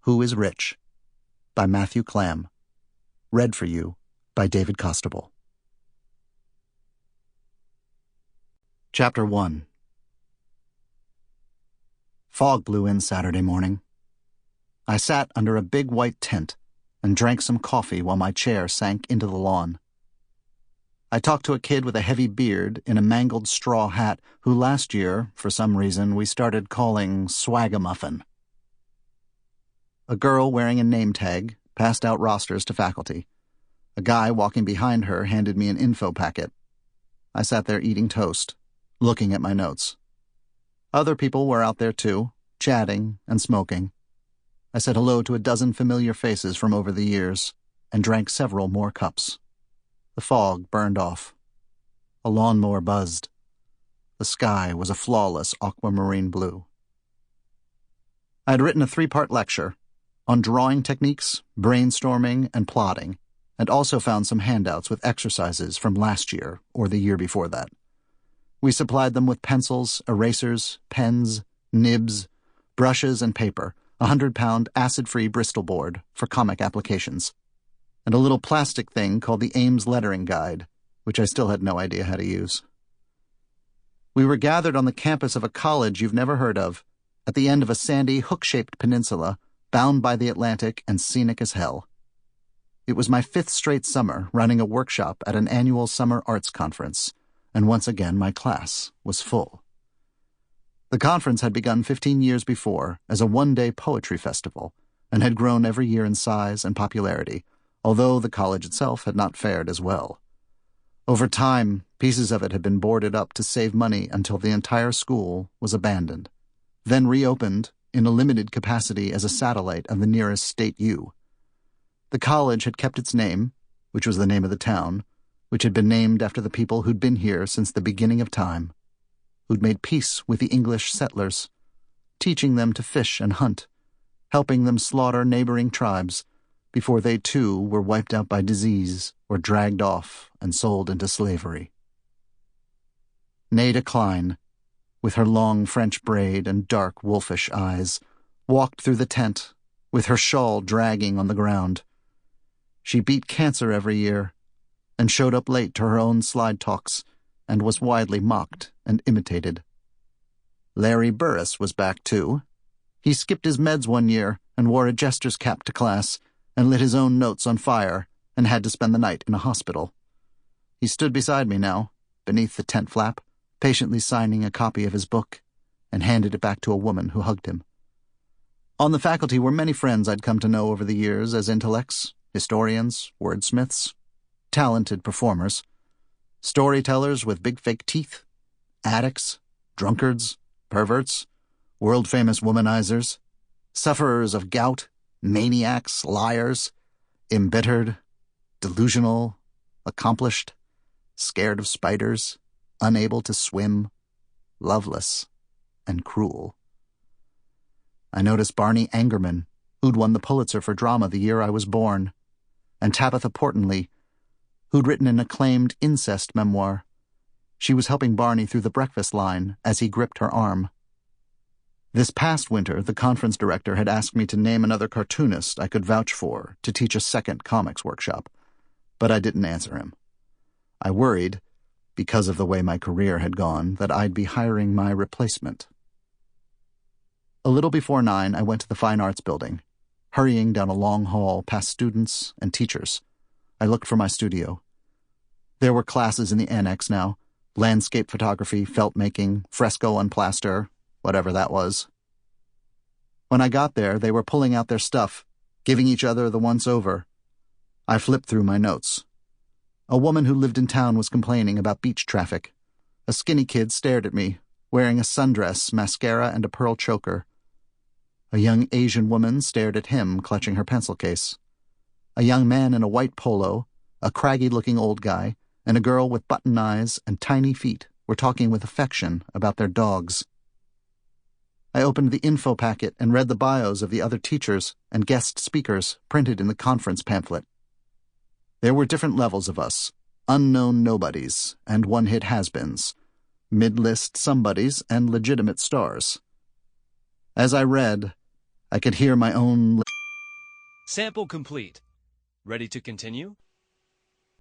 Who is Rich? By Matthew Klam. Read for you by David Costabile. Chapter 1. Fog blew in Saturday morning. I sat under a big white tent and drank some coffee while my chair sank into the lawn. I talked to a kid with a heavy beard in a mangled straw hat who last year, for some reason, we started calling Swagamuffin. A girl wearing a name tag passed out rosters to faculty. A guy walking behind her handed me an info packet. I sat there eating toast, looking at my notes. Other people were out there too, chatting and smoking. I said hello to a dozen familiar faces from over the years and drank several more cups. The fog burned off. A lawnmower buzzed. The sky was a flawless aquamarine blue. I had written a 3-part lecture on drawing techniques, brainstorming, and plotting, and also found some handouts with exercises from last year or the year before that. We supplied them with pencils, erasers, pens, nibs, brushes, and paper, a 100-pound acid-free Bristol board for comic applications, and a little plastic thing called the Ames Lettering Guide, which I still had no idea how to use. We were gathered on the campus of a college you've never heard of, at the end of a sandy, hook-shaped peninsula, bound by the Atlantic and scenic as hell. It was my 5th straight summer running a workshop at an annual summer arts conference, and once again my class was full. The conference had begun 15 years before as a one-day poetry festival, and had grown every year in size and popularity, although the college itself had not fared as well. Over time, pieces of it had been boarded up to save money until the entire school was abandoned, then reopened in a limited capacity as a satellite of the nearest state U. The college had kept its name, which was the name of the town, which had been named after the people who'd been here since the beginning of time, who'd made peace with the English settlers, teaching them to fish and hunt, helping them slaughter neighboring tribes, before they too were wiped out by disease or dragged off and sold into slavery. Nada Klein, with her long French braid and dark wolfish eyes, walked through the tent, with her shawl dragging on the ground. She beat cancer every year, and showed up late to her own slide talks, and was widely mocked and imitated. Larry Burris was back too. He skipped his meds one year and wore a jester's cap to class, and lit his own notes on fire, and had to spend the night in a hospital. He stood beside me now, beneath the tent flap, patiently signing a copy of his book, and handed it back to a woman who hugged him. On the faculty were many friends I'd come to know over the years as intellects, historians, wordsmiths, talented performers, storytellers with big fake teeth, addicts, drunkards, perverts, world-famous womanizers, sufferers of gout, maniacs, liars, embittered, delusional, accomplished, scared of spiders, unable to swim, loveless, and cruel. I noticed Barney Angerman, who'd won the Pulitzer for drama the year I was born, and Tabitha Portenley, who'd written an acclaimed incest memoir. She was helping Barney through the breakfast line as he gripped her arm. This past winter, the conference director had asked me to name another cartoonist I could vouch for to teach a second comics workshop, but I didn't answer him. I worried, because of the way my career had gone, that I'd be hiring my replacement. A little before 9, I went to the Fine Arts Building, hurrying down a long hall past students and teachers. I looked for my studio. There were classes in the annex now, landscape photography, felt making, fresco on plaster, whatever that was. When I got there, they were pulling out their stuff, giving each other the once-over. I flipped through my notes. A woman who lived in town was complaining about beach traffic. A skinny kid stared at me, wearing a sundress, mascara, and a pearl choker. A young Asian woman stared at him, clutching her pencil case. A young man in a white polo, a craggy-looking old guy, and a girl with button eyes and tiny feet were talking with affection about their dogs. I opened the info packet and read the bios of the other teachers and guest speakers printed in the conference pamphlet. There were different levels of us, unknown nobodies and one-hit has-beens, mid-list somebodies and legitimate stars. As I read, I could hear my own Sample complete. Ready to continue?